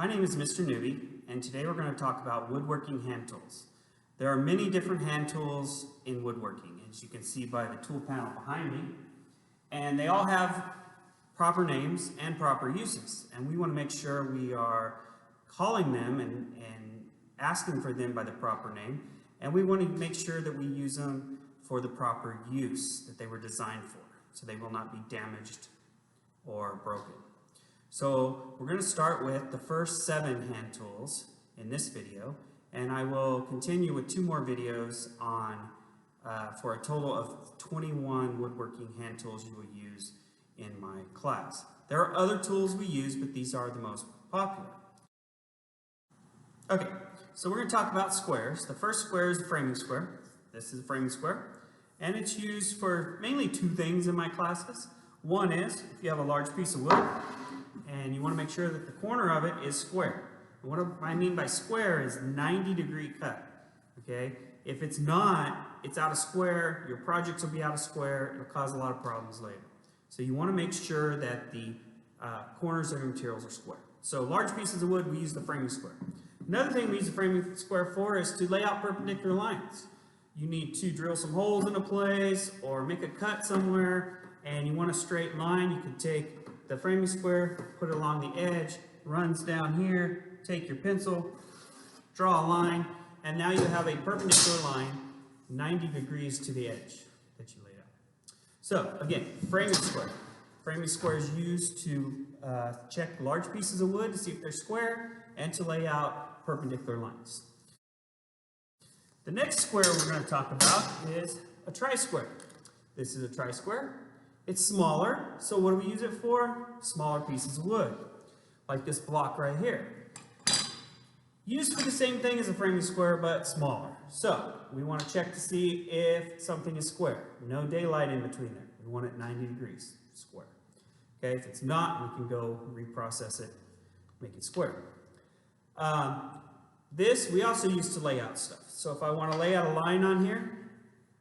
My name is Mr. Newby, and today we're going to talk about woodworking hand tools. There are many different hand tools in woodworking, as you can see by the tool panel behind me, and they all have proper names and proper uses, and we want to make sure we are calling them and asking for them by the proper name, and we want to make sure that we use them for the proper use that they were designed for, so they will not be damaged or broken. So we're going to start with the first 7 hand tools in this video, and I will continue with 2 more videos on for a total of 21 woodworking hand tools you will use in my class. There are other tools we use, but these are the most popular. Okay, so we're going to talk about squares. The first square is the framing square. This is a framing square, and it's used for mainly 2 things in my classes. One is if you have a large piece of wood and you want to make sure that the corner of it is square. And what I mean by square is 90-degree cut. Okay, if it's not, it's out of square, your projects will be out of square, it'll cause a lot of problems later. So you want to make sure that the corners of your materials are square. So large pieces of wood, we use the framing square. Another thing we use the framing square for is to lay out perpendicular lines. You need to drill some holes in a place or make a cut somewhere, and you want a straight line. You can take the framing square, put it along the edge, runs down here, take your pencil, draw a line, and now you have a perpendicular line 90 degrees to the edge that you laid out. So again, framing square. Framing square is used to check large pieces of wood to see if they're square and to lay out perpendicular lines. The next square we're going to talk about is a tri-square. This is a tri-square. It's smaller, so what do we use it for? Smaller pieces of wood, like this block right here. Used for the same thing as a framing square, but smaller. So we want to check to see if something is square. No daylight in between there. We want it 90 degrees square. Okay, if it's not, we can go reprocess it, make it square. This we also use to lay out stuff. So if I want to lay out a line on here,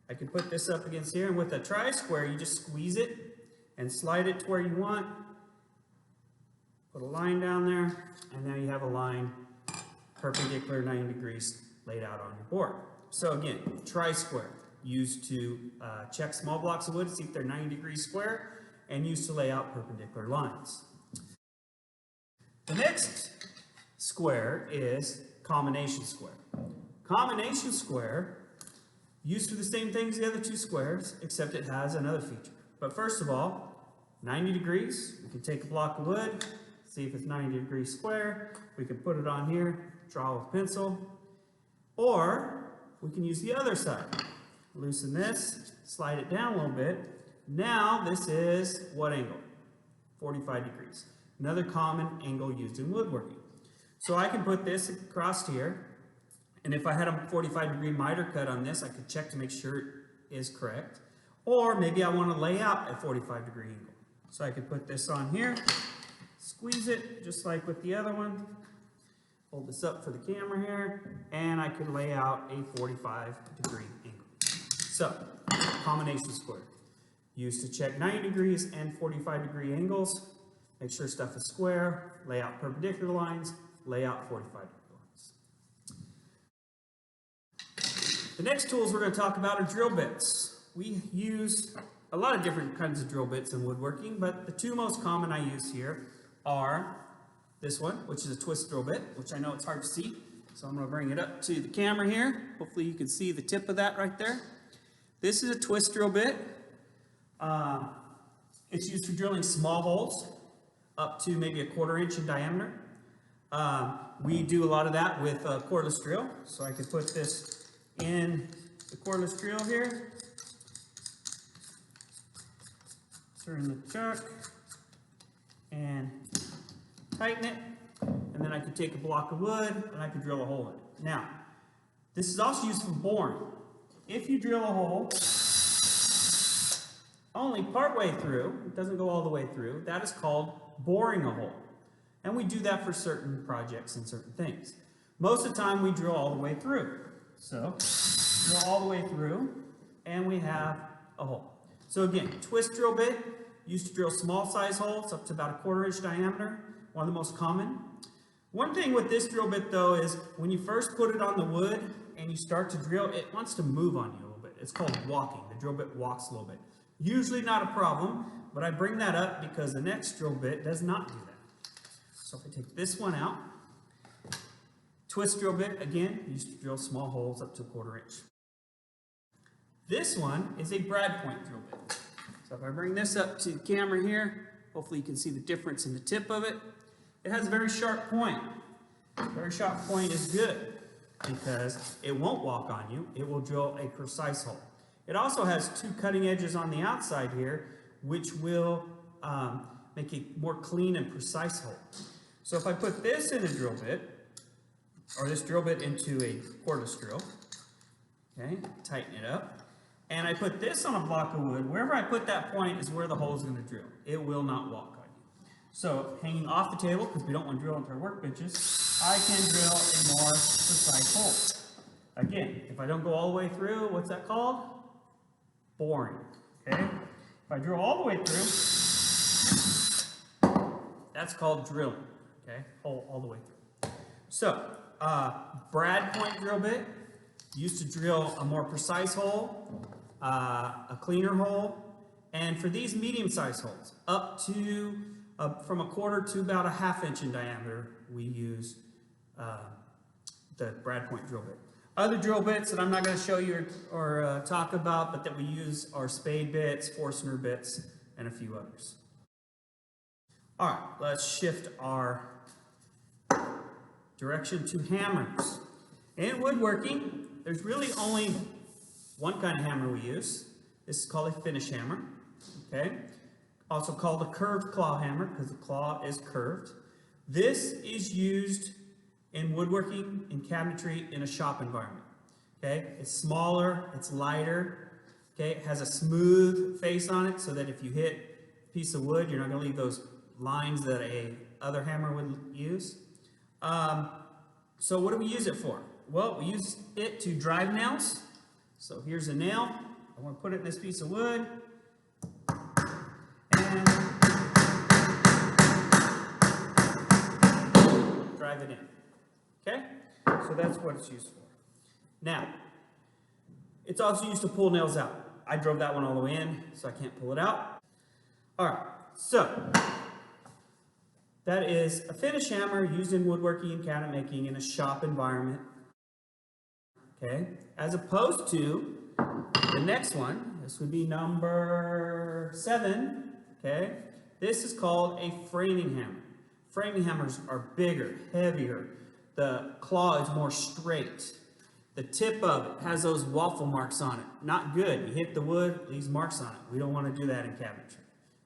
I can put this up against here, and with a tri-square, you just squeeze it and slide it to where you want. Put a line down there, and now you have a line perpendicular 90 degrees laid out on your board. So again, tri-square, used to check small blocks of wood to see if they're 90 degrees square, and used to lay out perpendicular lines. The next square is combination square. Combination square, used for the same thing as the other 2 squares, except it has another feature. But first of all, 90 degrees, we can take a block of wood, see if it's 90 degrees square, we can put it on here, draw with pencil, or we can use the other side. Loosen this, slide it down a little bit. Now this is what angle? 45 degrees. Another common angle used in woodworking. So I can put this across here, and if I had a 45-degree miter cut on this, I could check to make sure it is correct. Or maybe I want to lay out a 45-degree angle. So I could put this on here, squeeze it just like with the other one, hold this up for the camera here, and I could lay out a 45-degree angle. So, combination square. Used to check 90 degrees and 45-degree angles, make sure stuff is square, lay out perpendicular lines, lay out 45-degree lines. The next tools we're going to talk about are drill bits. We use a lot of different kinds of drill bits in woodworking, but the 2 most common I use here are this one, which is a twist drill bit, which I know it's hard to see, so I'm going to bring it up to the camera here. Hopefully you can see the tip of that right there. This is a twist drill bit. It's used for drilling small holes up to maybe a 1/4 inch in diameter. We do a lot of that with a cordless drill, so I could put this in the cordless drill here, turn the chuck, and tighten it, and then I could take a block of wood and I could drill a hole in it. Now, this is also used for boring. If you drill a hole only part way through, it doesn't go all the way through, that is called boring a hole. And we do that for certain projects and certain things. Most of the time we drill all the way through. So, drill all the way through, and we have a hole. So again, twist drill bit, used to drill small size holes up to about a 1/4 inch diameter, one of the most common. One thing with this drill bit though is when you first put it on the wood and you start to drill, it wants to move on you a little bit. It's called walking. The drill bit walks a little bit. Usually not a problem, but I bring that up because the next drill bit does not do that. So if I take this one out, twist drill bit, again, used to drill small holes up to 1/4 inch. This one is a brad point drill bit. So if I bring this up to the camera here, hopefully you can see the difference in the tip of it. It has a very sharp point. A very sharp point is good because it won't walk on you. It will drill a precise hole. It also has 2 cutting edges on the outside here, which will make a more clean and precise hole. So if I put this in a drill bit, or this drill bit into a cordless drill, okay, tighten it up, and I put this on a block of wood, wherever I put that point is where the hole is going to drill. It will not walk on you. So hanging off the table, because we don't want to drill into our workbenches, I can drill a more precise hole. Again, if I don't go all the way through, what's that called? Boring. Okay? If I drill all the way through, that's called drilling. Okay? Hole all the way through. So, brad point drill bit, used to drill a more precise hole, a cleaner hole, and for these medium-sized holes, up to from 1/4 to about 1/2 inch in diameter, we use the brad point drill bit. Other drill bits that I'm not going to show you or talk about, but that we use are spade bits, Forstner bits, and a few others. All right, let's shift our direction to hammers. In woodworking, there's really only one kind of hammer we use. This is called a finish hammer, okay? Also called a curved claw hammer because the claw is curved. This is used in woodworking, in cabinetry, in a shop environment, okay? It's smaller, it's lighter, okay? It has a smooth face on it so that if you hit a piece of wood, you're not going to leave those lines that a other hammer would use. So what do we use it for? Well, we use it to drive nails. So here's a nail. I want to put it in this piece of wood. And drive it in. Okay? So that's what it's used for. Now, it's also used to pull nails out. I drove that one all the way in, so I can't pull it out. All right, so that is a finish hammer used in woodworking and cabinet making in a shop environment, okay? As opposed to the next one, this would be number 7, okay? This is called a framing hammer. Framing hammers are bigger, heavier. The claw is more straight. The tip of it has those waffle marks on it. Not good. You hit the wood, leaves marks on it. We don't want to do that in cabinetry.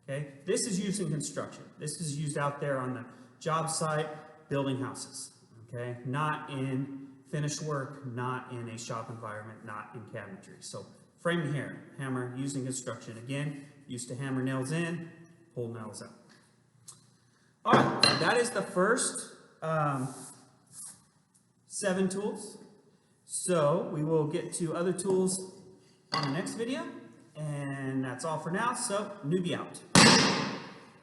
Okay? This is used in construction. This is used out there on the job site, building houses. Okay? Not in finished work, not in a shop environment, not in cabinetry. So, framing hammer used in construction. Again, used to hammer nails in, pull nails out. All right, so that is the first 7 tools. So we will get to other tools on the next video. And that's all for now. So, newbie out.